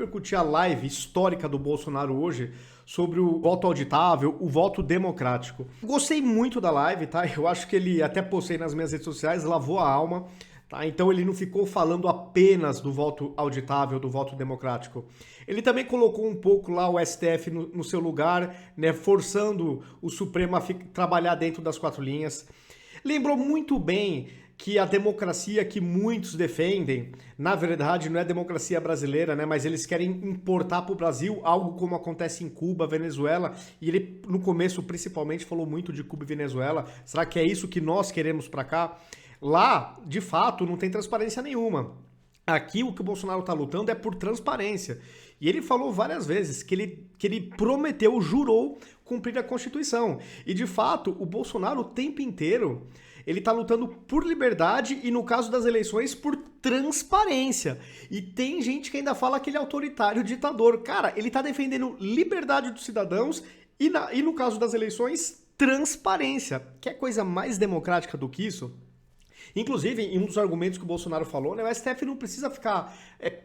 repercutir a live histórica do Bolsonaro hoje sobre o voto auditável, o voto democrático. Gostei muito da live, tá? Eu acho que ele, até postei nas minhas redes sociais, lavou a alma, tá? Então ele não ficou falando apenas do voto auditável, do voto democrático. Ele também colocou um pouco lá o STF no seu lugar, né? Forçando o Supremo a trabalhar dentro das quatro linhas. Lembrou muito bem que a democracia que muitos defendem, na verdade, não é a democracia brasileira, né? Mas eles querem importar para o Brasil algo como acontece em Cuba, Venezuela, e ele, no começo, principalmente, falou muito de Cuba e Venezuela. Será que é isso que nós queremos para cá? Lá, de fato, não tem transparência nenhuma. Aqui, o que o Bolsonaro está lutando é por transparência. E ele falou várias vezes que ele prometeu, jurou cumprir a Constituição. E, de fato, o Bolsonaro, o tempo inteiro, ele tá lutando por liberdade e, no caso das eleições, por transparência. E tem gente que ainda fala que ele é autoritário, ditador. Cara, ele tá defendendo liberdade dos cidadãos e no caso das eleições, transparência. Quer coisa mais democrática do que isso? Inclusive, em um dos argumentos que o Bolsonaro falou, né, o STF não precisa ficar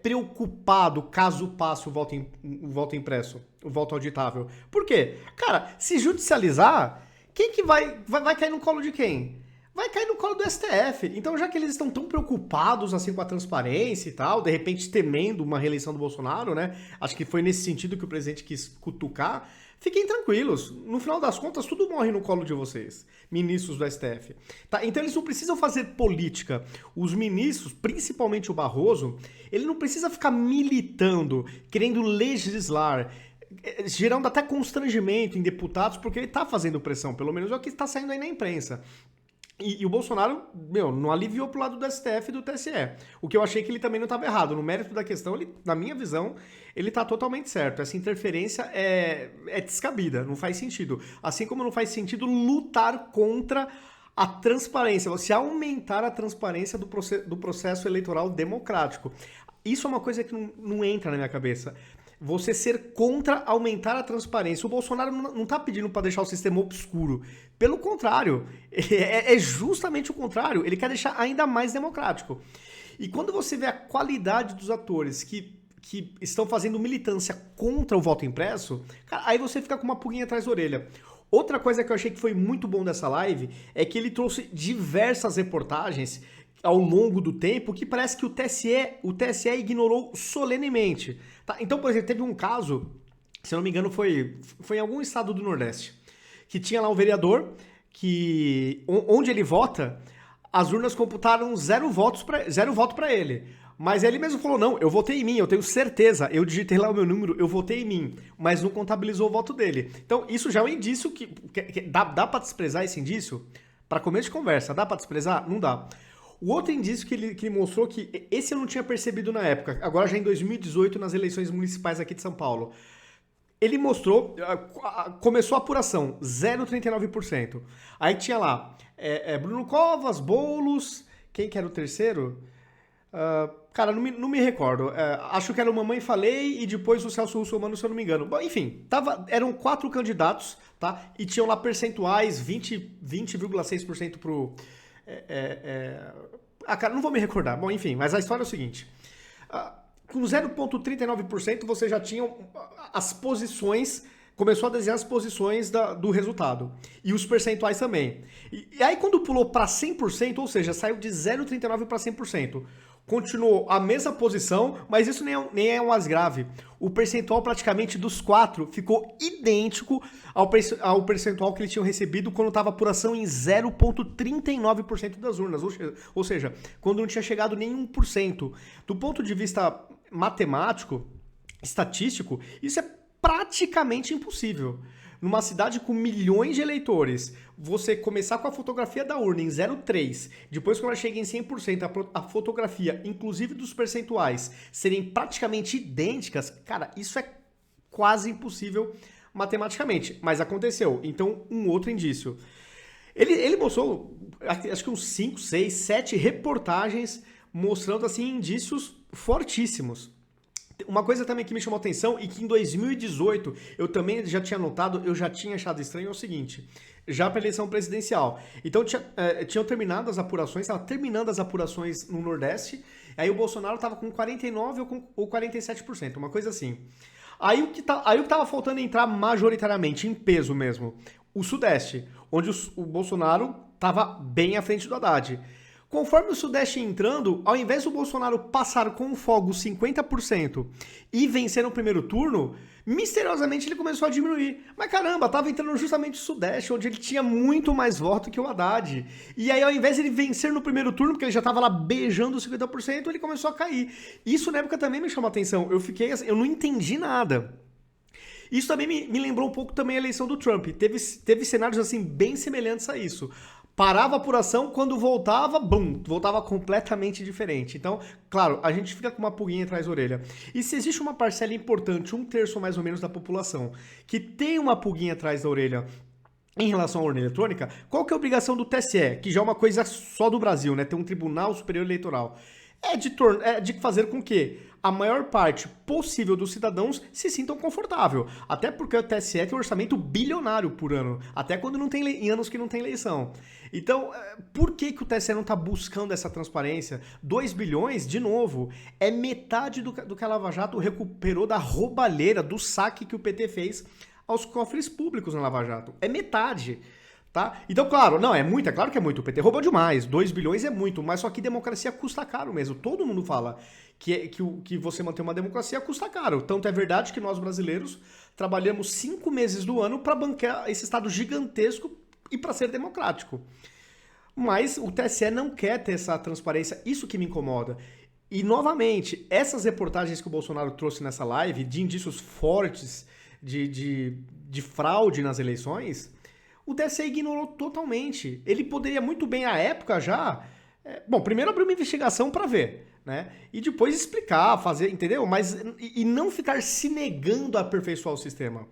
preocupado caso passe o voto impresso, o voto auditável. Por quê? Cara, se judicializar, quem que vai cair no colo de quem? Vai cair no colo do STF. Então, já que eles estão tão preocupados assim com a transparência e tal, de repente temendo uma reeleição do Bolsonaro, né? Acho que foi nesse sentido que o presidente quis cutucar. Fiquem tranquilos. No final das contas, tudo morre no colo de vocês, ministros do STF. Tá? Então, eles não precisam fazer política. Os ministros, principalmente o Barroso, ele não precisa ficar militando, querendo legislar, gerando até constrangimento em deputados, porque ele está fazendo pressão. Pelo menos é o que está saindo aí na imprensa. E o Bolsonaro, não aliviou pro lado do STF e do TSE. O que eu achei que ele também não estava errado. No mérito da questão, ele, na minha visão, ele tá totalmente certo. Essa interferência é descabida, não faz sentido. Assim como não faz sentido lutar contra a transparência, você aumentar a transparência do processo eleitoral democrático. Isso é uma coisa que não entra na minha cabeça. Você ser contra aumentar a transparência. O Bolsonaro não está pedindo para deixar o sistema obscuro. Pelo contrário, é justamente o contrário. Ele quer deixar ainda mais democrático. E quando você vê a qualidade dos atores que estão fazendo militância contra o voto impresso, cara, aí você fica com uma pulguinha atrás da orelha. Outra coisa que eu achei que foi muito bom dessa live é que ele trouxe diversas reportagens ao longo do tempo que parece que o TSE ignorou solenemente. Tá? Então, por exemplo, teve um caso, se eu não me engano, foi em algum estado do Nordeste, que tinha lá um vereador que, onde ele vota, as urnas computaram zero voto para ele. Mas ele mesmo falou, não, eu votei em mim, eu tenho certeza, eu digitei lá o meu número, eu votei em mim, mas não contabilizou o voto dele. Então, isso já é um indício que dá para desprezar esse indício? Para começo de conversa, dá para desprezar? Não dá. O outro indício que ele mostrou, que esse eu não tinha percebido na época, agora já em 2018, nas eleições municipais aqui de São Paulo, ele mostrou, começou a apuração, 0,39%. Aí tinha lá, Bruno Covas, Boulos, quem que era o terceiro? Cara, não me recordo. Acho que era o Mamãe Falei e depois o Celso Russomano, se eu não me engano. Bom, enfim, eram 4 candidatos, tá? E tinham lá percentuais, 20,6% pro... cara, não vou me recordar. Bom, enfim, mas a história é o seguinte. Com 0,39% você já tinha as posições, começou a desenhar as posições do resultado. E os percentuais também. E aí quando pulou para 100%, ou seja, saiu de 0,39% para 100%, continuou a mesma posição, mas isso nem é o mais grave. O percentual praticamente dos 4 ficou idêntico ao percentual que eles tinham recebido quando estava a apuração em 0,39% das urnas. Ou seja, quando não tinha chegado nem 1%. Do ponto de vista matemático, estatístico, isso é praticamente impossível. Numa cidade com milhões de eleitores, você começar com a fotografia da urna em 0,3, depois quando ela chega em 100%, a fotografia, inclusive dos percentuais, serem praticamente idênticas, cara, isso é quase impossível matematicamente, mas aconteceu. Então, um outro indício. Ele mostrou, acho que uns 5, 6, 7 reportagens mostrando, assim, indícios fortíssimos. Uma coisa também que me chamou atenção e que em 2018 eu também já tinha notado, eu já tinha achado estranho, é o seguinte, já para a eleição presidencial. Então tinham terminado as apurações, estava terminando as apurações no Nordeste Aí o Bolsonaro tava com 49% ou 47%, uma coisa assim. Aí o que tava faltando entrar majoritariamente, em peso mesmo, o Sudeste, onde o Bolsonaro tava bem à frente do Haddad. Conforme o Sudeste ia entrando, ao invés do Bolsonaro passar com folga os 50% e vencer no primeiro turno, misteriosamente ele começou a diminuir. Mas caramba, tava entrando justamente o Sudeste, onde ele tinha muito mais voto que o Haddad. E aí, ao invés de ele vencer no primeiro turno, porque ele já tava lá beijando os 50%, ele começou a cair. Isso na época também me chamou a atenção. Eu fiquei assim, eu não entendi nada. Isso também me lembrou um pouco também a eleição do Trump. Teve cenários assim bem semelhantes a isso. Parava a apuração, quando voltava, bum, voltava completamente diferente. Então, claro, a gente fica com uma pulguinha atrás da orelha. E se existe uma parcela importante, 1/3 mais ou menos da população, que tem uma pulguinha atrás da orelha em relação à urna eletrônica, qual que é a obrigação do TSE, que já é uma coisa só do Brasil, né? Ter um Tribunal Superior Eleitoral. É de fazer com que a maior parte possível dos cidadãos se sintam confortável. Até porque o TSE tem um orçamento bilionário por ano, até quando não tem em anos que não tem eleição. Então, por que o TSE não está buscando essa transparência? 2 bilhões, de novo, é metade do que a Lava Jato recuperou da roubalheira, do saque que o PT fez aos cofres públicos na Lava Jato. É metade. Tá? Então, claro, não, é muito, é claro que é muito. O PT roubou demais, 2 bilhões é muito, mas só que democracia custa caro mesmo. Todo mundo fala que você manter uma democracia custa caro. Tanto é verdade que nós brasileiros trabalhamos 5 meses do ano para bancar esse Estado gigantesco e para ser democrático. Mas o TSE não quer ter essa transparência, isso que me incomoda. E, novamente, essas reportagens que o Bolsonaro trouxe nessa live, de indícios fortes de fraude nas eleições, o TSE ignorou totalmente. Ele poderia muito bem, à época já... bom, primeiro abrir uma investigação para ver, né? E depois explicar, fazer, entendeu? Mas e não ficar se negando a aperfeiçoar o sistema.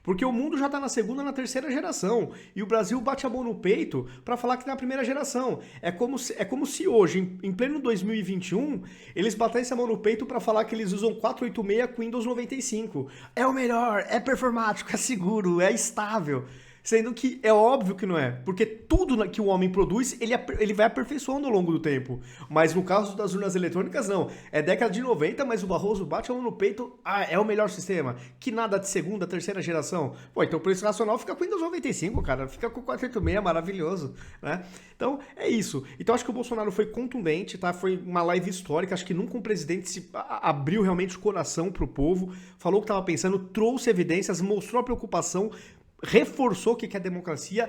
Porque o mundo já está na segunda, na terceira geração. E o Brasil bate a mão no peito para falar que tá na primeira geração. É como se hoje, em pleno 2021, eles batessem a mão no peito para falar que eles usam 486 com Windows 95. É o melhor, é performático, é seguro, é estável. Sendo que é óbvio que não é, porque tudo que o homem produz, ele vai aperfeiçoando ao longo do tempo. Mas no caso das urnas eletrônicas, não. É década de 90, mas o Barroso bate a mão no peito, é o melhor sistema. Que nada de segunda, terceira geração. Pô, então o preço nacional fica com Windows 95, cara. Fica com 486, maravilhoso, né? Então, é isso. Então, acho que o Bolsonaro foi contundente, tá? Foi uma live histórica. Acho que nunca um presidente abriu realmente o coração pro povo, falou o que estava pensando, trouxe evidências, mostrou a preocupação, reforçou que é democracia,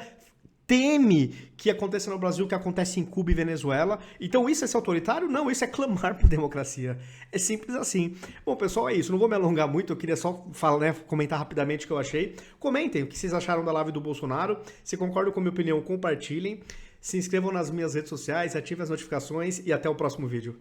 teme que aconteça no Brasil o que acontece em Cuba e Venezuela. Então isso é ser autoritário? Não, isso é clamar por democracia. É simples assim. Bom, pessoal, é isso. Não vou me alongar muito, eu queria só falar, né, comentar rapidamente o que eu achei. Comentem o que vocês acharam da live do Bolsonaro. Se concordam com a minha opinião, compartilhem. Se inscrevam nas minhas redes sociais, ativem as notificações e até o próximo vídeo.